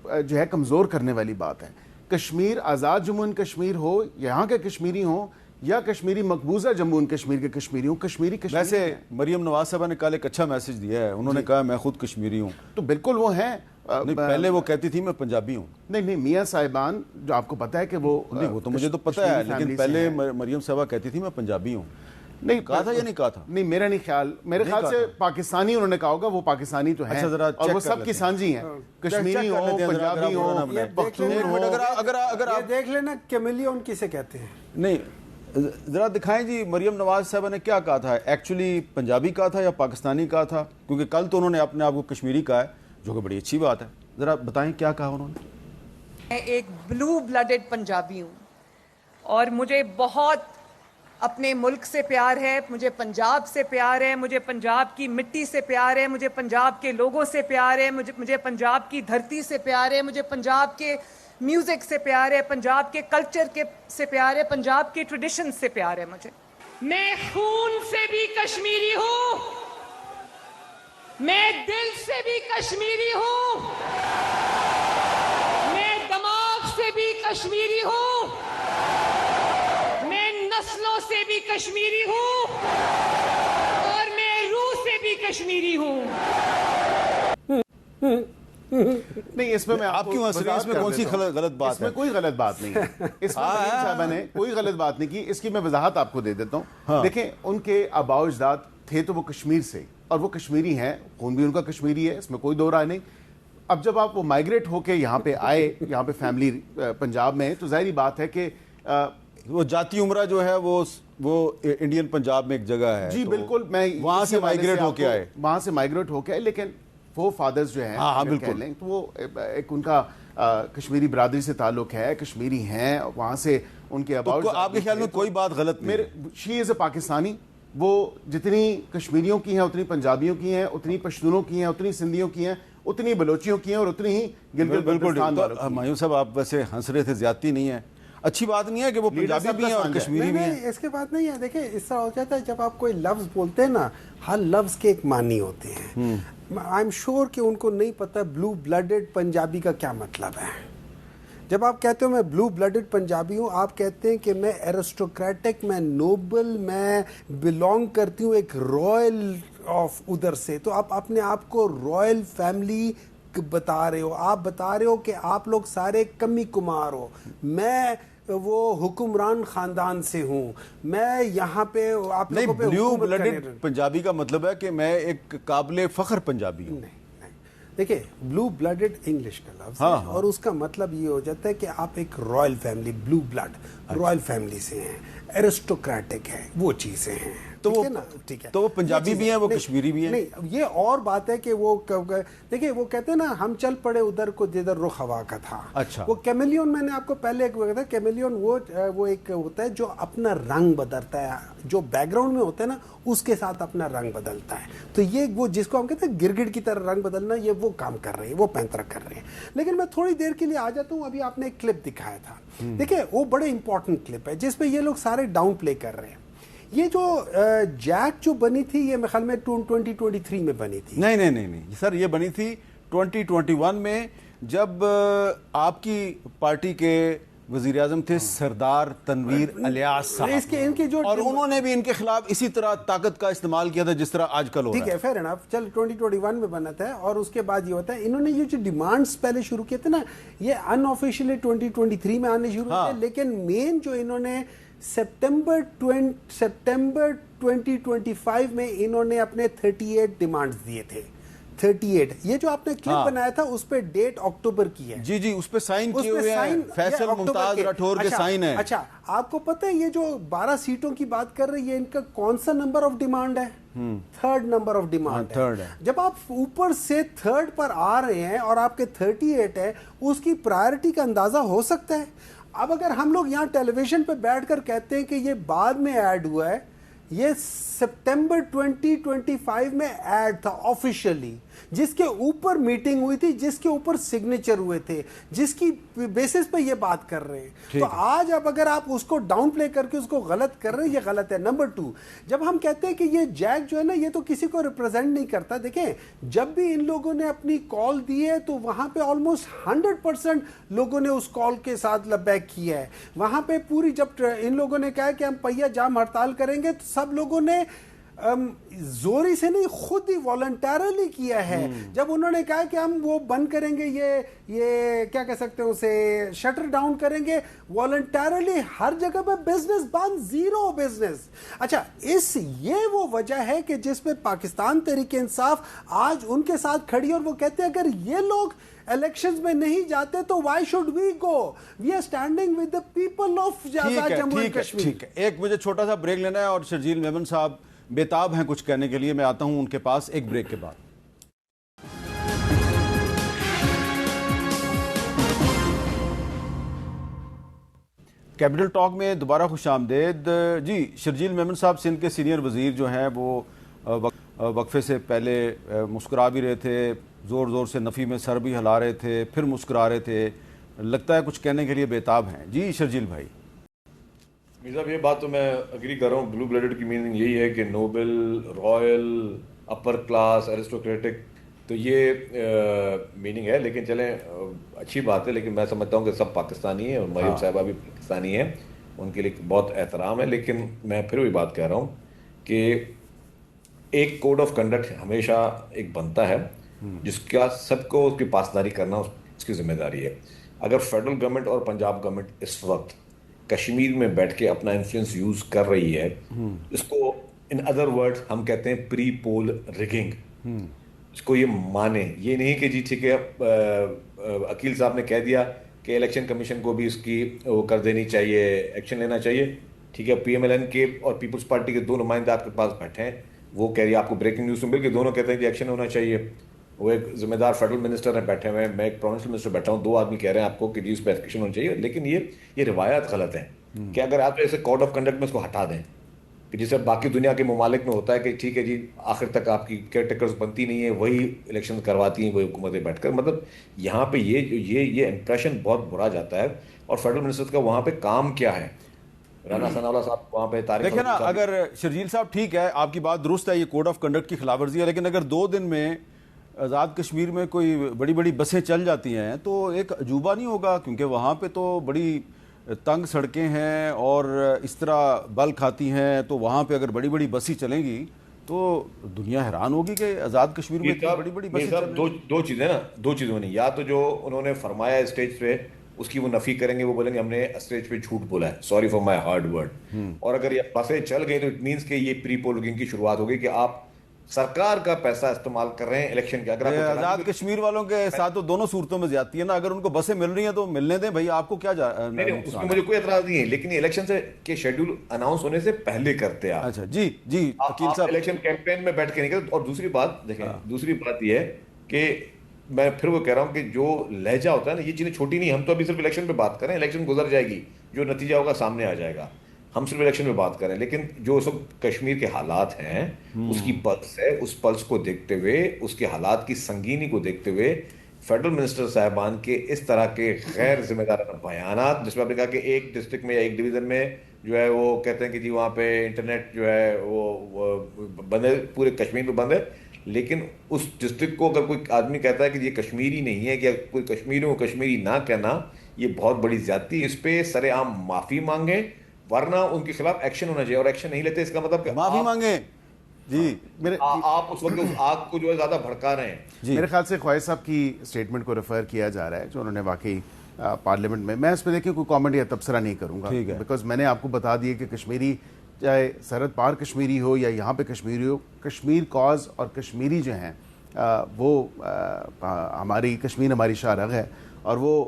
جو ہے کمزور کرنے والی بات ہے۔ کشمیر آزاد جموں اینڈ کشمیر ہو، یہاں کے کشمیری ہوں یا کشمیری مقبوضہ جموں اینڈ کشمیر کے کشمیری ہوں، کشمیری ویسے مریم نواز صاحبہ نے کل ایک اچھا میسج دیا ہے، انہوں نے کہا میں خود کشمیری ہوں، تو بالکل وہ ہیں، پہلے وہ کہتی تھی میں پنجابی ہوں۔ نہیں، میاں صاحبان جو آپ کو پتہ ہے کہ وہ تو مجھے تو پتہ ہے، لیکن پہلے مریم صاحبہ کہتی تھی میں پنجابی ہوں۔ نہیں کہا تھا یا نہیں کہا تھا؟ نہیں میرا نہیں خیال، میرے خیال سے پاکستانی انہوں نے کہا ہوگا، وہ پاکستانی تو ہیں اور وہ سب کی سانجی ہیں، کشمیری ہوں، پنجابی ہوں، پختون ہوں۔ اگر یہ دیکھ لینا کیملیون کسے کہتے ہیں؟ نہیں ذرا دکھائیں جی مریم نواز صاحبہ نے کیا کہا تھا، ایکچولی پنجابی کہا تھا یا پاکستانی کہا تھا؟ کیونکہ کل تو انہوں نے اپنے آپ کو کشمیری کہا ہے، جو کہ بڑی اچھی بات ہے، ذرا بتائیں کیا کہا انہوں نے؟ میں ایک بلو بلڈڈ پنجابی ہوں اور مجھے بہت اپنے ملک سے پیار ہے، مجھے پنجاب سے پیار ہے، مجھے پنجاب کی مٹی سے پیار ہے، مجھے پنجاب کے لوگوں سے پیار ہے، مجھے پنجاب کی دھرتی سے پیار ہے، مجھے پنجاب کے میوزک سے پیار ہے، پنجاب کے کلچر سے پیار ہے، پنجاب کے ٹریڈیشن سے پیار ہے مجھے۔ میں خون سے بھی کشمیری ہوں، میں دل سے بھی کشمیری ہوں، میں دماغ سے بھی کشمیری ہوں، میں نسلوں سے بھی کشمیری ہوں اور میں روح سے بھی کشمیری ہوں۔ نہیں اس میں میں آپ کیوں ہنس رہے ہیں؟ اس میں کون سی غلط بات ہے؟ اس میں کوئی غلط بات نہیں ہے، اس میں مریم صاحبہ نے کوئی غلط بات نہیں کی، اس کی میں وضاحت آپ کو دے دیتا ہوں۔ دیکھیں ان کے آباء و اجداد تھے تو وہ کشمیر سے، اور وہ کشمیری ہیں، خون بھی ان کا کشمیری ہے، اس میں کوئی دو رائے نہیں۔ اب جب آپ وہ مائگریٹ ہو کے یہاں پہ آئے، یہاں پہ فیملی پنجاب میں، تو ظاہری بات ہے کہ وہ جاتی عمرہ جو ہے وہ انڈین پنجاب میں ایک جگہ ہے، جی بالکل، میں وہاں سے مائگریٹ ہو کے آئے، وہاں سے مائگریٹ ہو کے آئے، لیکن وہ فادرز جو ہیں اگر کہہ لیں تو وہ ایک ان کا کشمیری برادری سے تعلق ہے، کشمیری ہیں، وہاں سے ان کے آباء و اجداد۔ آپ کے خیال میں کوئی بات غلط نہیں؟ شی از اے پاکستانی، وہ جتنی کشمیریوں کی ہیں اتنی پنجابیوں کی ہیں، اتنی پشتونوں کی ہیں، اتنی سندھیوں کی ہیں، اتنی بلوچیوں کی ہیں، اور اتنی ہی گلگت بلتستان والوں کی ہیں۔ ہمایوں صاحب آپ ویسے ہنس رہے تھے، زیادتی نہیں ہے، اچھی بات نہیں ہے کہ وہ پنجابی بھی ہیں اور کشمیری بھی ہیں؟ نہیں اس کے بعد نہیں ہے، دیکھیں اس طرح ہو جاتا ہے جب آپ کوئی لفظ بولتے ہیں نا، ہر لفظ کے ایک معنی ہوتے ہیں۔ آئی ایم شیور کہ ان کو نہیں پتہ بلو بلڈڈ پنجابی کا کیا مطلب ہے۔ جب آپ کہتے ہو میں بلو بلڈڈ پنجابی ہوں، آپ کہتے ہیں کہ میں ایرسٹوکریٹک، میں نوبل، میں بلونگ کرتی ہوں ایک رائل آف ادھر سے، تو آپ اپنے آپ کو رائل فیملی بتا رہے ہو، آپ بتا رہے ہو کہ آپ لوگ سارے کمی کمار ہو، میں وہ حکمران خاندان سے ہوں، میں یہاں پہ آپ لوگوں پہ بلیو حکومت بلڈڈ پنجابی کا مطلب ہے کہ میں ایک قابل فخر پنجابی ہوں۔ دیکھیں بلو بلڈڈ انگلش کا لفظ ہے اور اس کا مطلب یہ ہو جاتا ہے کہ آپ ایک رائل فیملی، بلو بلڈ رائل فیملی سے ہیں، ایرسٹوکریٹک ہے، وہ چیزیں ہیں، ٹھیک ہے نا؟ ٹھیک ہے، تو وہ پنجابی بھی ہیں، وہ کشمیری بھی ہیں؟ نہیں یہ اور بات ہے کہ وہ دیکھیں وہ کہتے ہیں نا ہم چل پڑے ادھر کو جدھر رخ ہوا کا تھا۔ اچھا، وہ کیملیون میں نے آپ کو پہلے ایک کہا، کیملیون وہ ایک ہوتا ہے جو اپنا رنگ بدلتا ہے، جو بیک گراؤنڈ میں ہوتا ہے نا اس کے ساتھ اپنا رنگ بدلتا ہے، تو یہ وہ جس کو ہم کہتے ہیں گرگڑ کی طرح رنگ بدلنا، یہ وہ کام کر رہے ہیں، وہ پینترا کر رہے ہیں۔ لیکن میں تھوڑی دیر کے لیے آ جاتا ہوں، ابھی آپ نے ایک کلپ دکھایا تھا، دیکھیں وہ بڑے امپورٹنٹ کلپ ہے جس پہ یہ لوگ سارے ڈاؤن پلے کر رہے ہیں۔ یہ جو جیک جو بنی تھی یہ میرے خیال میں 2023 میں بنی تھی۔ نہیں سر، یہ بنی تھی 2021 میں، جب آپ کی پارٹی کے وزیر اعظم تھے سردار تنویر الیاس صاحب، اور انہوں نے بھی ان کے خلاف اسی طرح طاقت کا استعمال کیا تھا جس طرح آج کل ہو رہا ہے۔ ٹھیک ہے، فیئر انف، چل 2021 میں بنا تھا، اور اس کے بعد یہ ہوتا ہے انہوں نے یہ جو ڈیمانڈز پہلے شروع کیے تھے نا، یہ ان آفیشیلی 2023 میں آنے شروع ہوتے ہیں، لیکن مین جو انہوں نے سپٹمبر 2025 میں انہوں نے اپنے 38 ڈیمانڈز دیے تھے۔ 38 یہ جو آپ نے کلپ بنایا تھا اس پہ ڈیٹ اکتوبر کی ہے، جی اس پہ سائن کیے ہوئے ہیں، فیصل ممتاز راٹھور کے سائن ہیں۔ اچھا آپ کو پتہ ہے یہ جو 12 سیٹوں کی بات کر رہی ہے ان کا کون سا نمبر آف ڈیمانڈ ہے؟ 3rd نمبر آف ڈیمانڈ ہے۔ جب آپ اوپر سے 3rd پر آ رہے ہیں اور آپ کے 38 ہے، اس کی پرائرٹی کا اندازہ ہو سکتا ہے۔ اب اگر ہم لوگ یہاں ٹیلی ویژن پہ بیٹھ کر کہتے ہیں کہ یہ بعد میں ایڈ ہوا ہے، یہ سپٹمبر 2025 میں ایڈ تھا آفیشیلی، جس کے اوپر میٹنگ ہوئی تھی، جس کے اوپر سگنیچر ہوئے تھے، جس کی بیسس پہ یہ بات کر رہے ہیں۔ تو آج اب اگر آپ اس کو ڈاؤن پلے کر کے اس کو غلط کر رہے ہیں، یہ غلط ہے۔ نمبر 2، جب ہم کہتے ہیں کہ یہ جیک جو ہے نا یہ تو کسی کو ریپرزینٹ نہیں کرتا، دیکھیں جب بھی ان لوگوں نے اپنی کال دی ہے تو وہاں پہ آلموسٹ 100% لوگوں نے اس کال کے ساتھ لبیک کیا ہے۔ وہاں پہ پوری جب ان لوگوں نے کہا کہ ہم پہیا جام ہڑتال کریں گے تو سب لوگوں نے زوری سے نہیں, خود ہی والنٹرلی کیا ہے. جب انہوں نے کہا کہ ہم وہ بند کریں گے, یہ کیا کہہ سکتے ہیں اسے, شٹر ڈاؤن کریں گے, والنٹرلی ہر جگہ پہ بزنس بند, زیرو بزنس. اچھا, یہ وہ وجہ ہے کہ جس پہ پاکستان تحریک انصاف آج ان کے ساتھ کھڑی, اور وہ کہتے ہیں اگر یہ لوگ الیکشنز میں نہیں جاتے تو why should we go, we are standing with the people of Jammu and Kashmir. ٹھیک ہے, ایک مجھے چھوٹا سا بریک لینا ہے, اور شرجیل میمن صاحب بےتاب ہیں کچھ کہنے کے لیے, میں آتا ہوں ان کے پاس ایک بریک کے بعد. کیپٹل ٹاک میں دوبارہ خوش آمدید. جی, شرجیل میمن صاحب سندھ کے سینئر وزیر جو ہیں وہ وقفے سے پہلے مسکرا بھی رہے تھے, زور زور سے نفی میں سر بھی ہلا رہے تھے, پھر مسکرا رہے تھے, لگتا ہے کچھ کہنے کے لیے بےتاب ہیں. جی شرجیل بھائی. مرزا صاحب, یہ بات تو میں اگری کر رہا ہوں. بلو بلیڈڈ کی میننگ یہی ہے کہ نوبل, رائل, اپر کلاس, ایرسٹوکریٹک, تو یہ میننگ ہے. لیکن چلیں, اچھی بات ہے, لیکن میں سمجھتا ہوں کہ سب پاکستانی ہیں, اور مریم صاحبہ بھی پاکستانی ہیں, ان کے لیے بہت احترام ہے. لیکن میں پھر وہی بات کہہ رہا ہوں کہ ایک کوڈ آف کنڈکٹ ہمیشہ ایک بنتا ہے جس کا سب کو اس کی پاسداری کرنا اس کی ذمہ داری ہے. اگر فیڈرل گورنمنٹ اور پنجاب گورنمنٹ اس وقت کشمیر میں بیٹھ کے اپنا انفلوئنس یوز کر رہی ہے, اس کو ان ادر ورڈ ہم کہتے ہیں پری پول ریگنگ, اس کو یہ مانے. یہ نہیں کہ جی ٹھیک ہے, عقیل صاحب نے کہہ دیا کہ الیکشن کمیشن کو بھی اس کی وہ کر دینی چاہیے, ایکشن لینا چاہیے, ٹھیک ہے. پی ایم ایل این کے اور پیپلز پارٹی کے دو نمائندے آپ کے پاس بیٹھے ہیں, وہ کہہ رہی ہے, آپ کو بریکنگ نیوز مل کے دونوں کہتے ہیں کہ ایکشن ہونا چاہیے. وہ ایک ذمہ دار فیڈرل منسٹر ہیں بیٹھے ہوئے ہیں, میں ایک پروونشل منسٹر بیٹھا ہوں, دو آدمی کہہ رہے ہیں آپ کو کہ جی اس پہ ایکشن ہونا چاہیے. لیکن یہ روایات غلط ہیں کہ اگر آپ ایسے کوڈ آف کنڈکٹ میں اس کو ہٹا دیں کہ جسے باقی دنیا کے ممالک میں ہوتا ہے کہ ٹھیک ہے جی آخر تک آپ کی کیئر ٹیکرز بنتی نہیں ہیں, وہی الیکشن کرواتی ہیں وہی حکومتیں بیٹھ کر, مطلب یہاں پہ یہ امپریشن بہت برا جاتا ہے. اور فیڈرل منسٹر کا وہاں پہ کام کیا ہے, رانا ثناءاللہ صاحب وہاں پہ تاریخ. دیکھیں نا, اگر شرجیل صاحب ٹھیک ہے, آپ کی بات درست ہے, یہ کوڈ آف کنڈکٹ کی خلاف ورزی ہے, لیکن اگر 2 دن میں آزاد کشمیر میں کوئی بڑی بڑی بسیں چل جاتی ہیں تو ایک عجوبہ نہیں ہوگا, کیونکہ وہاں پہ تو بڑی تنگ سڑکیں ہیں اور اس طرح بل کھاتی ہیں, تو وہاں پہ اگر بڑی بڑی بسیں چلیں گی تو دنیا حیران ہوگی کہ آزاد کشمیر میں اتنی بڑی بڑی بسیں چل رہی ہیں. دو چیزیں نا, دو چیزوں نہیں, یا تو جو انہوں نے فرمایا اسٹیج پہ اس کی وہ نفی کریں گے, وہ بولیں گے ہم نے اسٹیج پہ جھوٹ بولا ہے, sorry for my hard word. اور اگر یہ بسیں چل گئی تو اٹ مینس کہ یہ پری پولنگ کی شروعات ہو گئی کہ آپ سرکار کا پیسہ استعمال کر رہے ہیں الیکشن کے. اگر آزاد کشمیر والوں کے ساتھ تو دونوں صورتوں میں زیادتی ہے نا, اگر ان کو بسیں مل رہی ہیں تو ملنے دیں بھائی, آپ کو کیا اس میں مجھے کوئی اعتراض نہیں ہے, لیکن یہ الیکشن کے شیڈول اناؤنس ہونے سے پہلے کرتے ہیں. اچھا جی جی, عقیل صاحب الیکشن کیمپین میں بیٹھ کے نہیں کرتے. اور دوسری بات دیکھیں, دوسری بات یہ ہے کہ میں پھر وہ کہہ رہا ہوں کہ جو لہجہ ہوتا ہے نا, یہ چیزیں چھوٹی نہیں, ہم تو ابھی صرف الیکشن پہ بات کریں, الیکشن گزر جائے گی, جو نتیجہ ہوگا سامنے آ جائے گا, ہم صرف الیکشن پہ بات کریں. لیکن جو اس وقت کشمیر کے حالات ہیں, اس کی پلس ہے, اس پلس کو دیکھتے ہوئے, اس کے حالات کی سنگینی کو دیکھتے ہوئے, فیڈرل منسٹر صاحبان کے اس طرح کے غیر ذمہ دارانہ بیانات, جس میں آپ نے کہا کہ ایک ڈسٹرکٹ میں یا ایک ڈویژن میں جو ہے وہ کہتے ہیں کہ جی وہاں پہ انٹرنیٹ جو ہے وہ بند ہے, پورے کشمیر میں بند ہے, لیکن اس ڈسٹرکٹ کو اگر کوئی آدمی کہتا ہے کہ یہ کشمیری نہیں ہے, کہ کوئی کشمیری ہو کشمیری نہ کہنا, یہ بہت بڑی زیادتی. اس پہ سر عام معافی مانگیں, ورنہ ان کے خلاف ایکشن ہونا چاہیے. اور ایکشن نہیں لیتے اس کا مطلب کہ معافی مانگیں. جی, آپ اس وقت اس آگ کو جو ہے زیادہ بھڑکا رہے ہیں. میرے خیال سے خواجہ صاحب کی اسٹیٹمنٹ کو ریفر کیا جا رہا ہے جو انہوں نے واقعی پارلیمنٹ میں اس پہ دیکھیں کوئی کامنٹ یا تبصرہ نہیں کروں گا, بیکاز میں نے آپ کو بتا دیا کہ کشمیری, چاہے سرحد پار کشمیری ہو یا یہاں پہ کشمیری ہو, کشمیر کاز اور کشمیری جو ہیں وہ ہماری کشمیر ہماری شاہ رگ ہے, اور وہ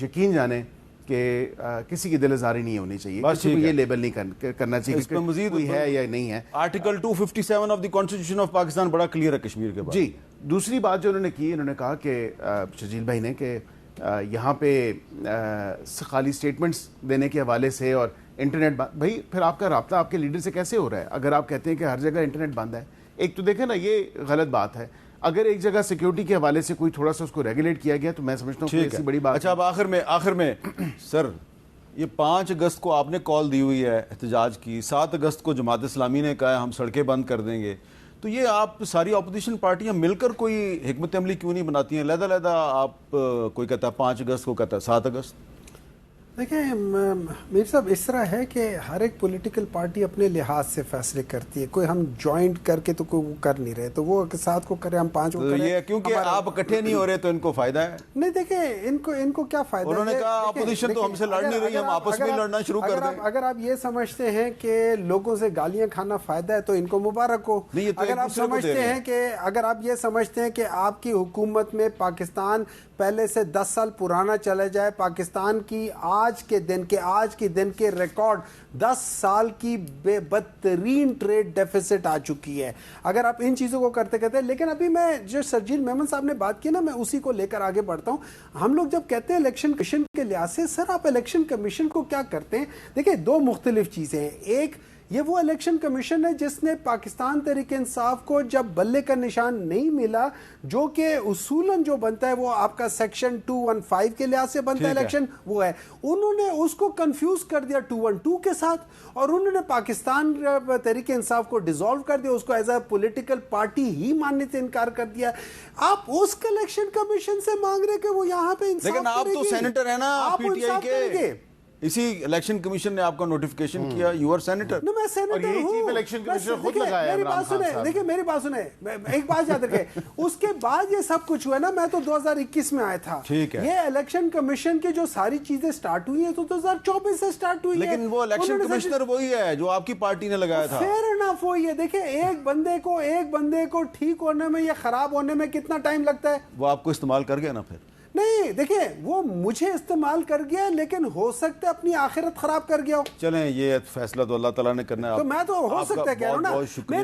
یقین جانیں کہ کسی کی دل آزاری نہیں ہونی چاہیے, کسی کو یہ لیبل نہیں کرنا چاہیے کہ مزید کوئی ہے یا نہیں ہے. Article 257 of the constitution of Pakistan بڑا کلیئر ہے کشمیر کے بارے. جی, دوسری بات جو انہوں نے کی, انہوں نے کہا کہ شرجیل بھائی نے کہ یہاں پہ خالی سٹیٹمنٹس دینے کے حوالے سے اور انٹرنیٹ بھائی پھر آپ کا رابطہ آپ کے لیڈر سے کیسے ہو رہا ہے اگر آپ کہتے ہیں کہ ہر جگہ انٹرنیٹ بند ہے. ایک تو دیکھیں نا, یہ غلط بات ہے. اگر ایک جگہ سیکیورٹی کے حوالے سے کوئی تھوڑا سا اس کو ریگولیٹ کیا گیا تو میں سمجھتا ہوں کہ ایسی بڑی بات. اچھا, اب آخر میں سر, یہ 5 اگست کو آپ نے کال دی ہوئی ہے احتجاج کی, 7 اگست کو جماعت اسلامی نے کہا ہے ہم سڑکیں بند کر دیں گے, تو یہ آپ ساری اپوزیشن پارٹیاں مل کر کوئی حکمت عملی کیوں نہیں بناتی ہیں؟ علیحدہ آپ کوئی کہتا ہے 5 اگست کو کہتا ہے 7 اگست. دیکھیں میر صاحب اس طرح ہے کہ ہر ایک پولیٹیکل پارٹی اپنے لحاظ سے فیصلے کرتی ہے. کوئی ہم جوائنٹ کر کے تو کوئی وہ کر نہیں رہے, تو وہ ساتھ کو کرے, ہم پانچ کو کریں. یہ کیونکہ آپ اکٹھے نہیں ہو رہے تو ان کو فائدہ ہے. نہیں دیکھیں ان کو کیا فائدہ ہے. انہوں نے کہا اپوزیشن تو ہم سے لڑ نہیں رہی, ہم آپس میں لڑنا شروع کر دیں. اگر آپ یہ سمجھتے ہیں کہ لوگوں سے گالیاں کھانا فائدہ ہے تو ان کو مبارک ہو. اگر آپ سمجھتے ہیں کہ اگر آپ یہ سمجھتے ہیں کہ آپ کی حکومت میں پاکستان پہلے سے 10 سال پرانا چلا جائے, پاکستان کی آج کے دن کے ریکارڈ 10 سال کی بے بدترین ٹریڈ ڈیفیسٹ آ چکی ہے, اگر آپ ان چیزوں کو کرتے ہیں. لیکن ابھی میں جو شرجیل میمن صاحب نے بات کی نا, میں اسی کو لے کر آگے بڑھتا ہوں. ہم لوگ جب کہتے ہیں الیکشن کمیشن کے لحاظ سے, سر آپ الیکشن کمیشن کو کیا کرتے ہیں؟ دیکھیں دو مختلف چیزیں ہیں. ایک یہ وہ الیکشن کمیشن ہے جس نے پاکستان تحریک انصاف کو جب بلے کا نشان نہیں ملا, جو کہ اصولاً جو بنتا ہے وہ آپ کا سیکشن 215 کے لحاظ سے بنتا ہے الیکشن, وہ ہے, انہوں نے اس کو کنفیوز کر دیا 212 کے ساتھ, اور انہوں نے پاکستان تحریک انصاف کو ڈیزالو کر دیا, اس کو ایز اے پولیٹیکل پارٹی ہی ماننے سے انکار کر دیا. آپ اس الیکشن کمیشن سے مانگ رہے کہ وہ یہاں پہ انصاف لیکن آپ تو سینیٹر ہیں نا آپ پی ٹی آئی انصاف کے, اسی الیکشن کمیشن نے آپ کا نوٹیفیکیشن کیا, یو آر سینیٹر. میں سینیٹر ہوں. الیکشن کمیشن خود لگایا. دیکھیں میری بات سنیں, ایک بات یاد رکھیں, اس کے بعد یہ سب کچھ ہوا نا, میں تو 2021 میں آیا تھا. ٹھیک ہے, یہ الیکشن کمیشن کی جو ساری چیزیں سٹارٹ ہوئی ہیں تو 2024 سے سٹارٹ ہوئی ہیں. لیکن وہ الیکشن کمشنر وہی ہے جو آپ کی پارٹی نے لگایا تھا. فیئر انف وہی ہے. دیکھیں ایک بندے کو ٹھیک ہونے میں یا خراب ہونے میں کتنا ٹائم لگتا ہے. وہ آپ کو استعمال کر گیا نا پھر. نہیں دیکھیں وہ مجھے استعمال کر گیا, لیکن ہو سکتا ہے اپنی آخرت خراب کر گیا ہو. چلیں یہ فیصلہ تو اللہ تعالیٰ نے کرنا ہے. تو میں تو ہو سکتا ہے کہہ رہا ہوں نا. بہت شکریہ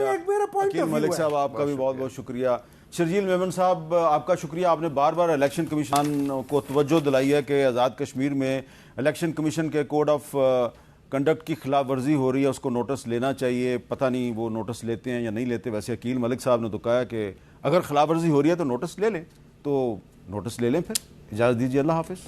عقیل ملک صاحب, آپ کا بھی بہت بہت شکریہ. شرجیل میمن صاحب آپ کا شکریہ, آپ نے بار بار الیکشن کمیشن کو توجہ دلائی ہے کہ آزاد کشمیر میں الیکشن کمیشن کے کوڈ آف کنڈکٹ کی خلاف ورزی ہو رہی ہے, اس کو نوٹس لینا چاہیے. پتہ نہیں وہ نوٹس لیتے ہیں یا نہیں لیتے. ویسے عقیل ملک صاحب نے تو کہا کہ اگر خلاف ورزی ہو رہی ہے تو نوٹس لے لیں, تو نوٹس لے لیں. پھر اجازت دیجیے, اللہ حافظ.